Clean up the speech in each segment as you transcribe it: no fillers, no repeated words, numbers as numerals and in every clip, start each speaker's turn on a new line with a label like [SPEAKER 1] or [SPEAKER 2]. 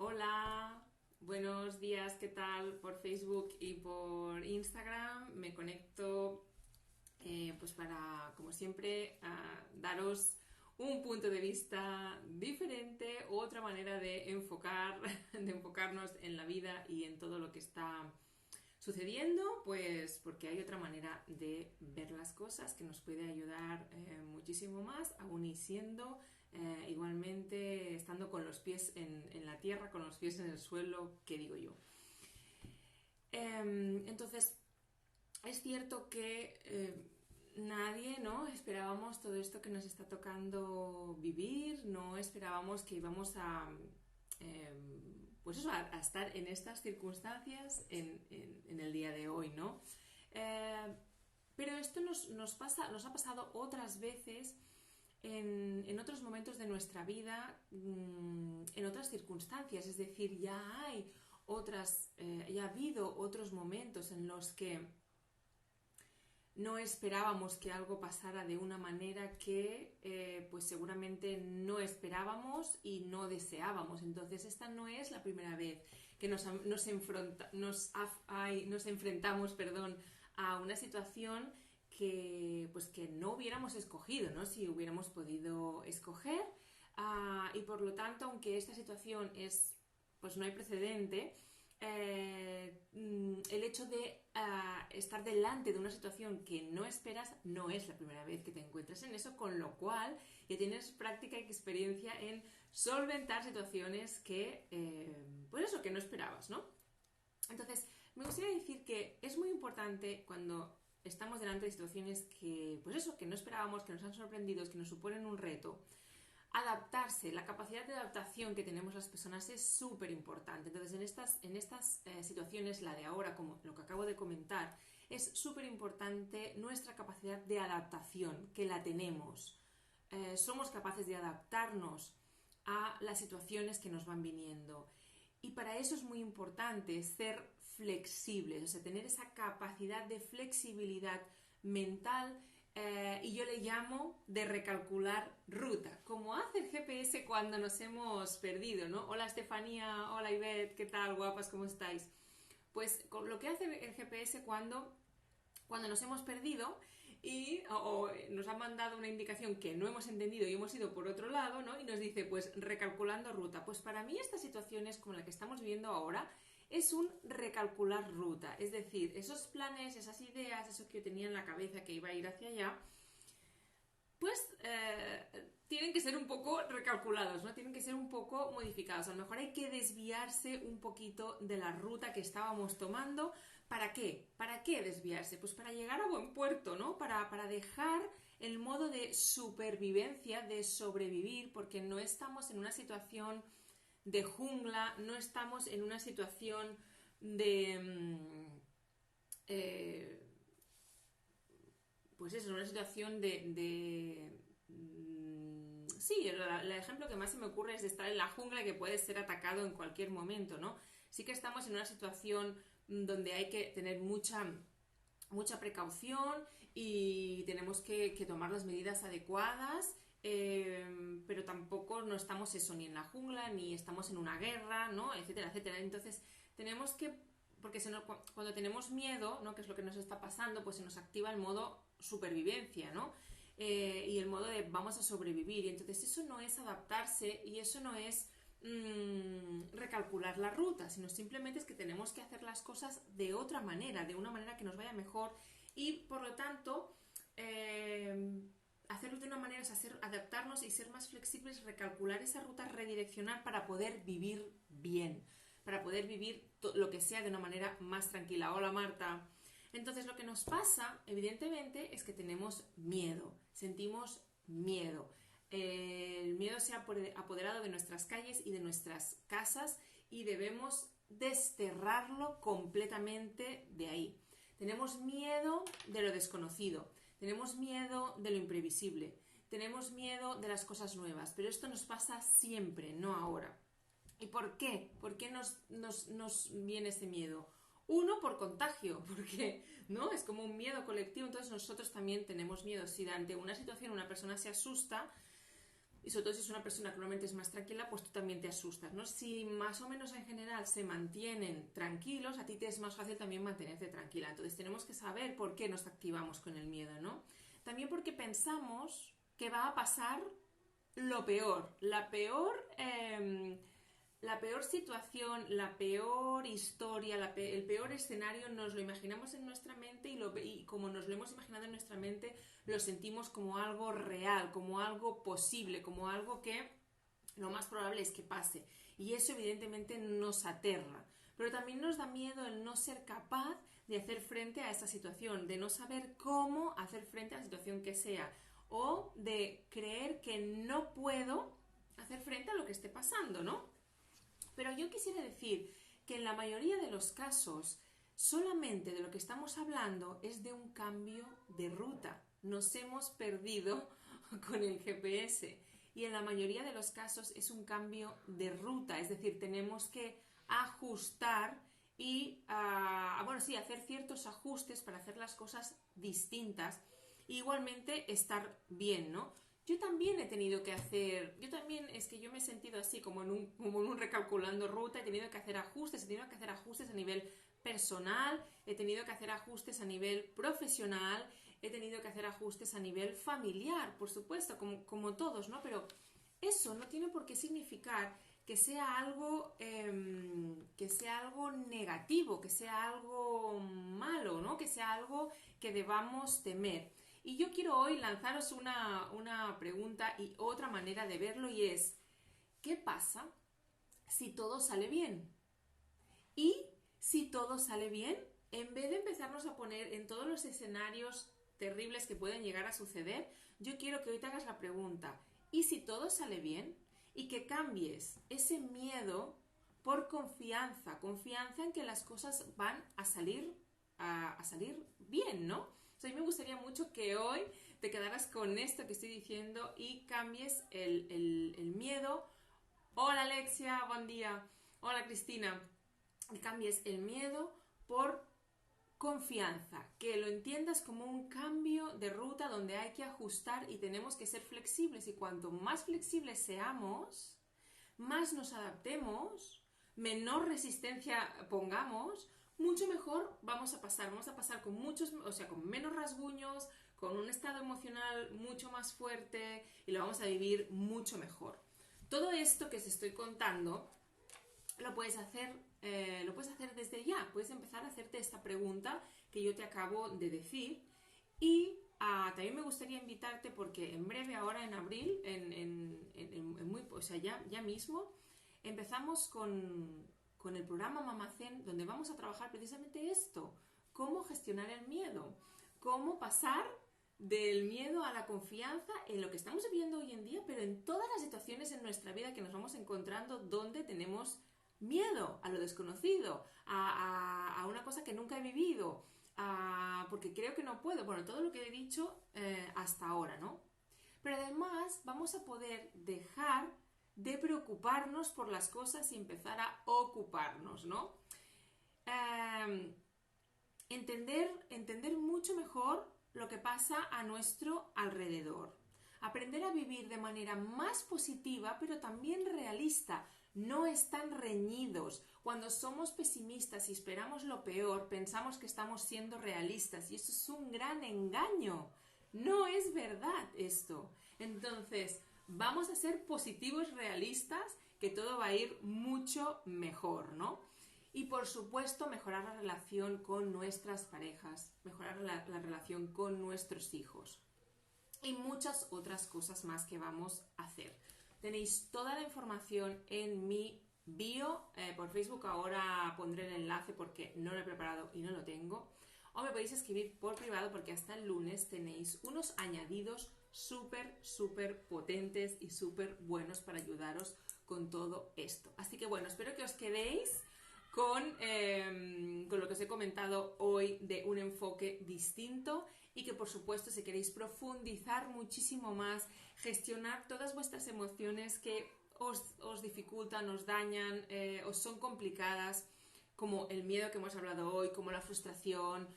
[SPEAKER 1] Hola, buenos días, ¿qué tal? Por Facebook y por Instagram me conecto pues para, como siempre, daros un punto de vista diferente, otra manera de enfocar, de enfocarnos en la vida y en todo lo que está sucediendo, pues porque hay otra manera de ver las cosas que nos puede ayudar muchísimo más, aún y siendo igualmente estando con los pies en la tierra, con los pies en el suelo, ¿qué digo yo? Entonces, es cierto que nadie, ¿no? Esperábamos todo esto que nos está tocando vivir, no esperábamos que íbamos eh, pues eso, a estar en estas circunstancias en el día de hoy, ¿no? Eh, pero esto nos ha pasado otras veces en otros momentos de nuestra vida, en otras circunstancias, es decir, ya ha habido otros momentos en los que no esperábamos que algo pasara de una manera que pues seguramente no esperábamos y no deseábamos. Entonces esta no es la primera vez que nos enfrentamos, perdón, a una situación que no hubiéramos escogido, ¿no? Si hubiéramos podido escoger. Y por lo tanto, aunque esta situación pues no hay precedente, el hecho de estar delante de una situación que no esperas no es la primera vez que te encuentras en eso, con lo cual ya tienes práctica y experiencia en solventar situaciones pues eso, que no esperabas, ¿no? Entonces, me gustaría decir que es muy importante cuando estamos delante de situaciones pues eso, que no esperábamos, que nos han sorprendido, que nos suponen un reto, adaptarse, la capacidad de adaptación que tenemos las personas es súper importante. Entonces, en estas situaciones, la de ahora, como lo que acabo de comentar, es súper importante nuestra capacidad de adaptación, que la tenemos. Somos capaces de adaptarnos a las situaciones que nos van viniendo. Y para eso es muy importante ser flexibles, o sea, tener esa capacidad de flexibilidad mental, y yo le llamo de recalcular ruta, como hace el GPS cuando nos hemos perdido, ¿no? Hola Estefanía, hola Ivette, ¿qué tal, guapas, cómo estáis? Pues con lo que hace el GPS cuando nos hemos perdido o nos ha mandado una indicación que no hemos entendido y hemos ido por otro lado, ¿no? Y nos dice, pues recalculando ruta. Pues para mí estas situaciones como la que estamos viviendo ahora es un recalcular ruta. Es decir, esos planes, esas ideas, eso que yo tenía en la cabeza que iba a ir hacia allá, pues tienen que ser un poco recalculados, ¿no? Tienen que ser un poco modificados. A lo mejor hay que desviarse un poquito de la ruta que estábamos tomando. ¿Para qué? ¿Para qué desviarse? Pues para llegar a buen puerto, ¿no? Para dejar el modo de supervivencia, de sobrevivir, porque no estamos en una situación de jungla, no estamos en una situación de... pues eso, una situación sí, el ejemplo que más se me ocurre es de estar en la jungla y que puede ser atacado en cualquier momento, ¿no? Sí que estamos en una situación donde hay que tener mucha precaución y tenemos que tomar las medidas adecuadas, pero tampoco no estamos eso ni en la jungla ni estamos en una guerra, ¿no? Etcétera, etcétera. Entonces tenemos que, porque cuando tenemos miedo, ¿no? Que es lo que nos está pasando, pues se nos activa el modo supervivencia, ¿no? Y el modo de vamos a sobrevivir. Y entonces eso no es adaptarse y eso no es recalcular la ruta, sino simplemente es que tenemos que hacer las cosas de otra manera, de una manera que nos vaya mejor y por lo tanto hacerlo de una manera, o sea, adaptarnos y ser más flexibles, recalcular esa ruta, redireccionar para poder vivir bien, para poder vivir lo que sea de una manera más tranquila. Hola Marta. Entonces lo que nos pasa, evidentemente, es que tenemos miedo, sentimos miedo. El miedo se ha apoderado de nuestras calles y de nuestras casas y debemos desterrarlo completamente de ahí. Tenemos miedo de lo desconocido, tenemos miedo de lo imprevisible, tenemos miedo de las cosas nuevas, pero esto nos pasa siempre, no ahora. ¿Y por qué? ¿Por qué nos viene ese miedo? Uno, por contagio, porque no es como un miedo colectivo, entonces nosotros también tenemos miedo. Si ante una situación una persona se asusta, y sobre todo si es una persona que normalmente es más tranquila, pues tú también te asustas, ¿no? Si más o menos en general se mantienen tranquilos, a ti te es más fácil también mantenerte tranquila. Entonces tenemos que saber por qué nos activamos con el miedo, ¿no? También porque pensamos que va a pasar lo peor, la peor situación, la peor historia, el peor escenario nos lo imaginamos en nuestra mente y como nos lo hemos imaginado en nuestra mente, lo sentimos como algo real, como algo posible, como algo que lo más probable es que pase. Y eso evidentemente nos aterra. Pero también nos da miedo el no ser capaz de hacer frente a esta situación, de no saber cómo hacer frente a la situación que sea, o de creer que no puedo hacer frente a lo que esté pasando, ¿no? Pero yo quisiera decir que en la mayoría de los casos, solamente de lo que estamos hablando es de un cambio de ruta. Nos hemos perdido con el GPS y en la mayoría de los casos es un cambio de ruta, es decir, tenemos que ajustar y, bueno, sí, hacer ciertos ajustes para hacer las cosas distintas e igualmente estar bien, ¿no? Yo también he tenido que hacer, es que yo me he sentido así como como en un recalculando ruta, he tenido que hacer ajustes, he tenido que hacer ajustes a nivel personal, he tenido que hacer ajustes a nivel profesional, he tenido que hacer ajustes a nivel familiar, por supuesto, como todos, ¿no? Pero eso no tiene por qué significar que sea algo negativo, que sea algo malo, ¿no? Que sea algo que debamos temer. Y yo quiero hoy lanzaros una pregunta y otra manera de verlo y es, ¿qué pasa si todo sale bien? Y si todo sale bien, en vez de empezarnos a poner en todos los escenarios terribles que pueden llegar a suceder, yo quiero que hoy te hagas la pregunta, ¿y si todo sale bien? Y que cambies ese miedo por confianza, confianza en que las cosas van a salir bien, ¿no? O sea, a mí me gustaría mucho que hoy te quedaras con esto que estoy diciendo y cambies el miedo. Hola Alexia, buen día. Hola Cristina. Y cambies el miedo por confianza, que lo entiendas como un cambio de ruta donde hay que ajustar y tenemos que ser flexibles y cuanto más flexibles seamos, más nos adaptemos, menor resistencia pongamos, mucho mejor vamos a pasar con con menos rasguños, con un estado emocional mucho más fuerte y lo vamos a vivir mucho mejor. Todo esto que os estoy contando lo puedes hacer desde ya. Puedes empezar a hacerte esta pregunta que yo te acabo de decir. Y también me gustaría invitarte porque en breve, ahora en abril, ya mismo, empezamos con el programa Mamacén, donde vamos a trabajar precisamente esto. Cómo gestionar el miedo. Cómo pasar del miedo a la confianza en lo que estamos viviendo hoy en día, pero en todas las situaciones en nuestra vida que nos vamos encontrando donde tenemos miedo a lo desconocido, a una cosa que nunca he vivido, porque creo que no puedo, bueno, todo lo que he dicho hasta ahora, ¿no? Pero además vamos a poder dejar de preocuparnos por las cosas y empezar a ocuparnos, ¿no? Entender mucho mejor lo que pasa a nuestro alrededor. Aprender a vivir de manera más positiva, pero también realista. No están reñidos. Cuando somos pesimistas y esperamos lo peor, pensamos que estamos siendo realistas y eso es un gran engaño. No es verdad esto. Entonces, vamos a ser positivos realistas, que todo va a ir mucho mejor, ¿no? Y por supuesto, mejorar la relación con nuestras parejas, mejorar la relación con nuestros hijos y muchas otras cosas más que vamos a hacer. Tenéis toda la información en mi bio por Facebook. Ahora pondré el enlace porque no lo he preparado y no lo tengo. O me podéis escribir por privado porque hasta el lunes tenéis unos añadidos súper potentes y súper buenos para ayudaros con todo esto. Así que bueno, espero que os quedéis con lo que os he comentado hoy de un enfoque distinto y que por supuesto si queréis profundizar muchísimo más, gestionar todas vuestras emociones que os dificultan, os dañan, os son complicadas, como el miedo que hemos hablado hoy, como la frustración,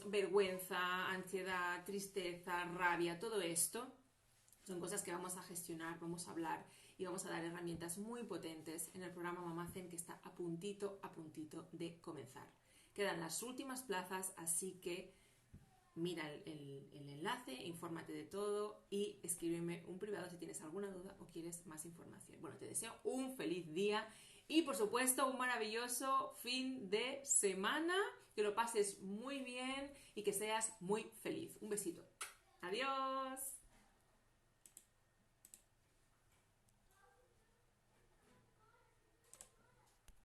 [SPEAKER 1] vergüenza, ansiedad, tristeza, rabia, todo esto, Son cosas que vamos a gestionar, vamos a hablar y vamos a dar herramientas muy potentes en el programa Mamá Zen, que está a puntito de comenzar. Quedan las últimas plazas, así que mira el enlace, infórmate de todo y escríbeme un privado si tienes alguna duda o quieres más información. Bueno, te deseo un feliz día y, por supuesto, un maravilloso fin de semana. Que lo pases muy bien y que seas muy feliz. Un besito. Adiós.